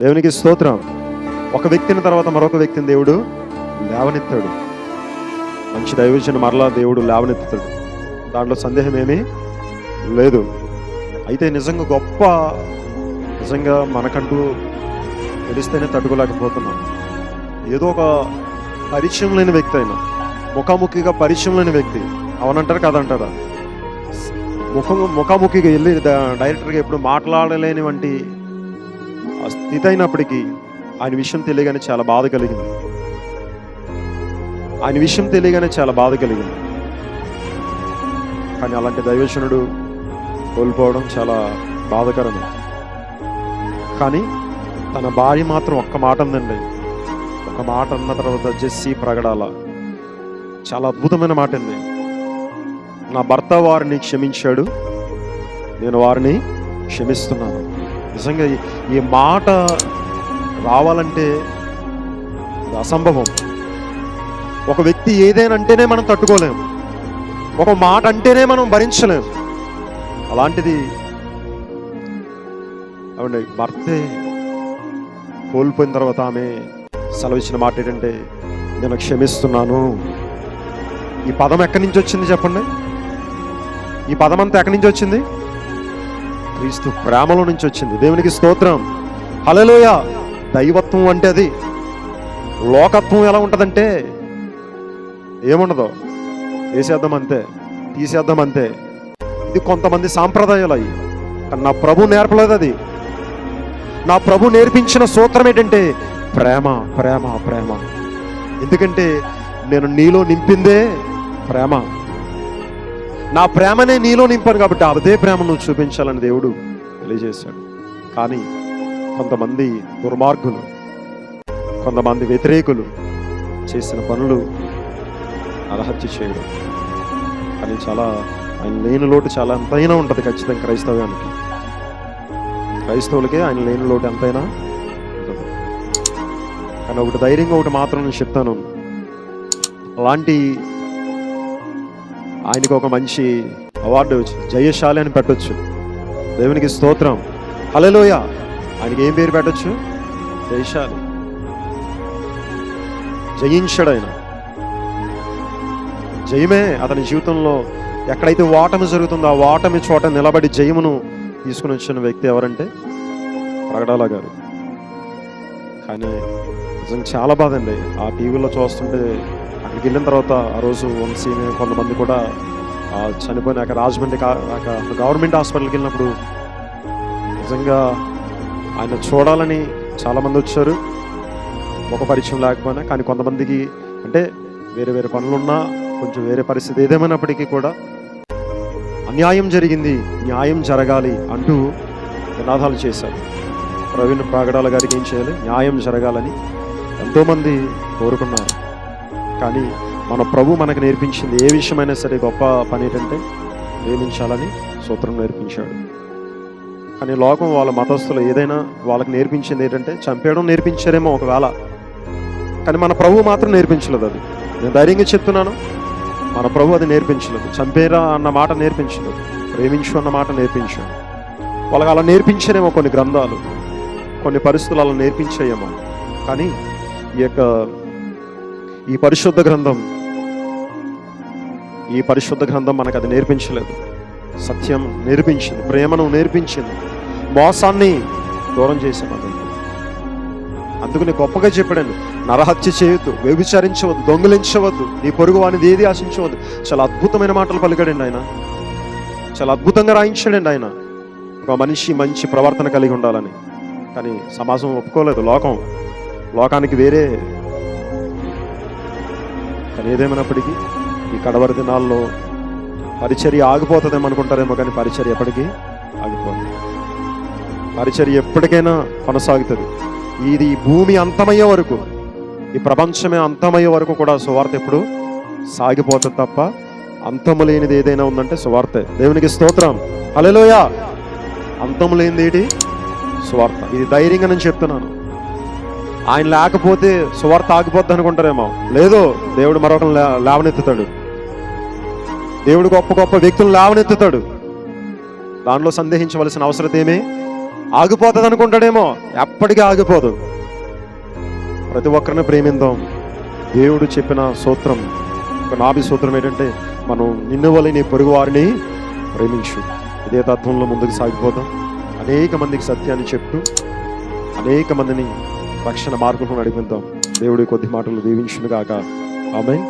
దేవునికి స్తోత్రం. ఒక వ్యక్తిని తర్వాత మరొక వ్యక్తిని దేవుడు లేవనెత్తాడు. మంచి దైవజను మరలా దేవుడు లేవనెత్తుతాడు, దాంట్లో సందేహం ఏమీ లేదు. అయితే నిజంగా గొప్ప, నిజంగా మనకంటూ తెలిస్తేనే తట్టుకోలేకపోతున్నాం. ఏదో ఒక పరిచయం లేని వ్యక్తి అయినా, ముఖాముఖిగా పరిచయం లేని వ్యక్తి, అవునంటారా కాదంటారా, ముఖాముఖిగా వెళ్ళి డైరెక్టర్గా ఎప్పుడు మాట్లాడలేని వంటి ఆ స్థితి అయినప్పటికీ ఆయన విషయం తెలియగానే చాలా బాధ కలిగింది. కానీ అలాంటి దైవజనుడు కోల్పోవడం చాలా బాధకరమే. కానీ తన భార్య మాత్రం ఒక్క మాట అందండి. ఒక మాట అన్న తర్వాత జెస్సీ ప్రగడాల చాలా అద్భుతమైన మాట అండి. నా భర్త వారిని క్షమించాడు, నేను వారిని క్షమిస్తున్నాను. నిజంగా ఈ మాట రావాలంటే అసంభవం. ఒక వ్యక్తి ఏదైనా అంటేనే మనం తట్టుకోలేము, ఒక మాట అంటేనే మనం భరించలేము. అలాంటిది అవునండి, భర్తే కోల్పోయిన తర్వాత ఆమె సెలవిచ్చిన మాట ఏంటంటే, నేను క్షమిస్తున్నాను. ఈ పదం ఎక్కడి నుంచి వచ్చింది చెప్పండి? ఈ పదం అంతా ఎక్కడి నుంచి వచ్చింది? క్రీస్తు ప్రేమలో నుంచి వచ్చింది. దేవునికి స్తోత్రం, హల్లెలూయా. దైవత్వం అంటే అది. లోకత్వం ఎలా ఉంటుందంటే ఏముండదు, వేసేద్దాం అంతే, తీసేద్దాం అంతే. ఇది కొంతమంది సాంప్రదాయాలు అయ్యి, కానీ నా ప్రభు నేర్పలేదు అది. నా ప్రభు నేర్పించిన సూత్రం ఏంటంటే ప్రేమ, ప్రేమ, ప్రేమ. ఎందుకంటే నేను నీలో నింపిందే ప్రేమ. నా ప్రేమనే నీలో నింపాను కాబట్టి అదే ప్రేమ నువ్వు చూపించాలని దేవుడు తెలియజేశాడు. కానీ కొంతమంది దుర్మార్గులు, కొంతమంది వ్యతిరేకులు చేసిన పనులు నరహత్య చేయడం. కానీ చాలా ఆయన లేని లోటు చాలా ఎంతైనా ఉంటుంది ఖచ్చితంగా క్రైస్తవులకే ఆయన లేని లోటు ఎంతైనా ఉంటుంది. కానీ ఒకటి ధైర్యంగా ఒకటి మాత్రం నేను చెప్తాను, అలాంటి ఆయనకు ఒక మంచి అవార్డు జయశాలి అని పెట్టొచ్చు. దేవునికి స్తోత్రం, హల్లెలూయా. ఆయనకి ఏం పేరు పెట్టొచ్చు? జయశాలి. జయించాడు ఆయన. జయమే అతని జీవితంలో. ఎక్కడైతే ఓటమి జరుగుతుందో ఆ ఓటమి చోట నిలబడి జయమును తీసుకుని వచ్చిన వ్యక్తి ఎవరంటే ప్రగడాల గారు. కానీ నిజంగా చాలా బాధ అండి. ఆ టీవీలో చూస్తుంటే అక్కడికి వెళ్ళిన తర్వాత ఆ రోజు వంశీ కొంతమంది కూడా చనిపోయినాక రాజమండ్రి గవర్నమెంట్ హాస్పిటల్కి వెళ్ళినప్పుడు నిజంగా ఆయన చూడాలని చాలామంది వచ్చారు, ఒక పరిచయం లేకపోయినా. కానీ కొంతమందికి అంటే వేరే వేరే పనులున్నా, కొంచెం వేరే పరిస్థితి ఏదేమైనప్పటికీ కూడా అన్యాయం జరిగింది, న్యాయం జరగాలి అంటూ నినాదాలు చేశారు. ప్రవీణ్ ప్రగడాల గారికి ఏం చేయాలి? న్యాయం జరగాలని ఎంతోమంది కోరుకున్నారు. కానీ మన ప్రభు మనకు నేర్పించింది ఏ విషయమైనా సరే గొప్ప పని ఏంటంటే ప్రేమించాలని సూత్రం నేర్పించాడు. కానీ లోకం వాళ్ళ మతస్థులు ఏదైనా వాళ్ళకి నేర్పించింది ఏంటంటే చంపేయడం నేర్పించారేమో ఒకవేళ, కానీ మన ప్రభు మాత్రం నేర్పించలేదు. అది నేను ధైర్యంగా చెప్తున్నాను, మన ప్రభు అది నేర్పించలేదు. చంపేరా అన్న మాట నేర్పించలేదు, ప్రేమించు అన్న మాట నేర్పించాడు. వాళ్ళకి అలా నేర్పించారేమో కొన్ని గ్రంథాలు, కొన్ని పరిస్థితులు అలా నేర్పించాయేమో. కానీ ఈ పరిశుద్ధ గ్రంథం మనకు అది నేర్పించలేదు. సత్యం నేర్పించింది, ప్రేమను నేర్పించింది, మోసాన్ని దూరం చేసామని. అందుకని గొప్పగా చెప్పాడండి, నరహత్య చేయొద్దు, వ్యభిచరించవద్దు, దొంగిలించవద్దు, నీ పొరుగు వానిది ఏది ఆశించవద్దు. చాలా అద్భుతమైన మాటలు పలికాడండి ఆయన. చాలా అద్భుతంగా రాయించాడండి ఆయన. ఒక మనిషి మంచి ప్రవర్తన కలిగి ఉండాలని. కానీ సమాజం ఒప్పుకోలేదు, లోకానికి వేరే. కానీ ఏదేమైనప్పటికీ ఈ కడవరి దినాల్లో పరిచర్య ఆగిపోతుందేమో అనుకుంటారేమో, కానీ పరిచర్య ఎప్పటికీ ఆగిపోతుంది. పరిచర్య ఎప్పటికైనా కొనసాగుతుంది. ఇది భూమి అంతమయ్యే వరకు, ఈ ప్రపంచమే అంతమయ్యే వరకు కూడా సువార్త ఎప్పుడు సాగిపోతుంది తప్ప అంతము లేనిది ఏదైనా ఉందంటే సువార్తే. దేవునికి స్తోత్రం, హల్లెలూయా. అంతము లేనిది ఏంటి? సువార్త. ఇది ధైర్యంగా నేను చెప్తున్నాను. ఆయన లేకపోతే సువార్త ఆగిపోద్ది అనుకుంటారేమో. లేదు, దేవుడు మరొకరు లేవనెత్తుతాడు. దేవుడు గొప్ప గొప్ప వ్యక్తులను లేవనెత్తుతాడు. దానిలో సందేహించవలసిన అవసరం ఏమీ ఆగిపోతుంది అనుకుంటాడేమో, ఎప్పటికీ ఆగిపోదు. ప్రతి ఒక్కరిని ప్రేమిద్దాం. దేవుడు చెప్పిన సూత్రం, ఒక నాభి సూత్రం ఏంటంటే, మనం నిన్ను వలె నీ పొరుగు వారిని ప్రేమించు. ఇదే తత్వంలో ముందుకు సాగిపోదాం. అనేక మందికి సత్యాన్ని చెప్తూ అనేక మందిని రక్షణ మార్గంలో నడిపిద్దాం. దేవుడి కొద్ది మాటలు దీవించును గాక. ఆమేన్.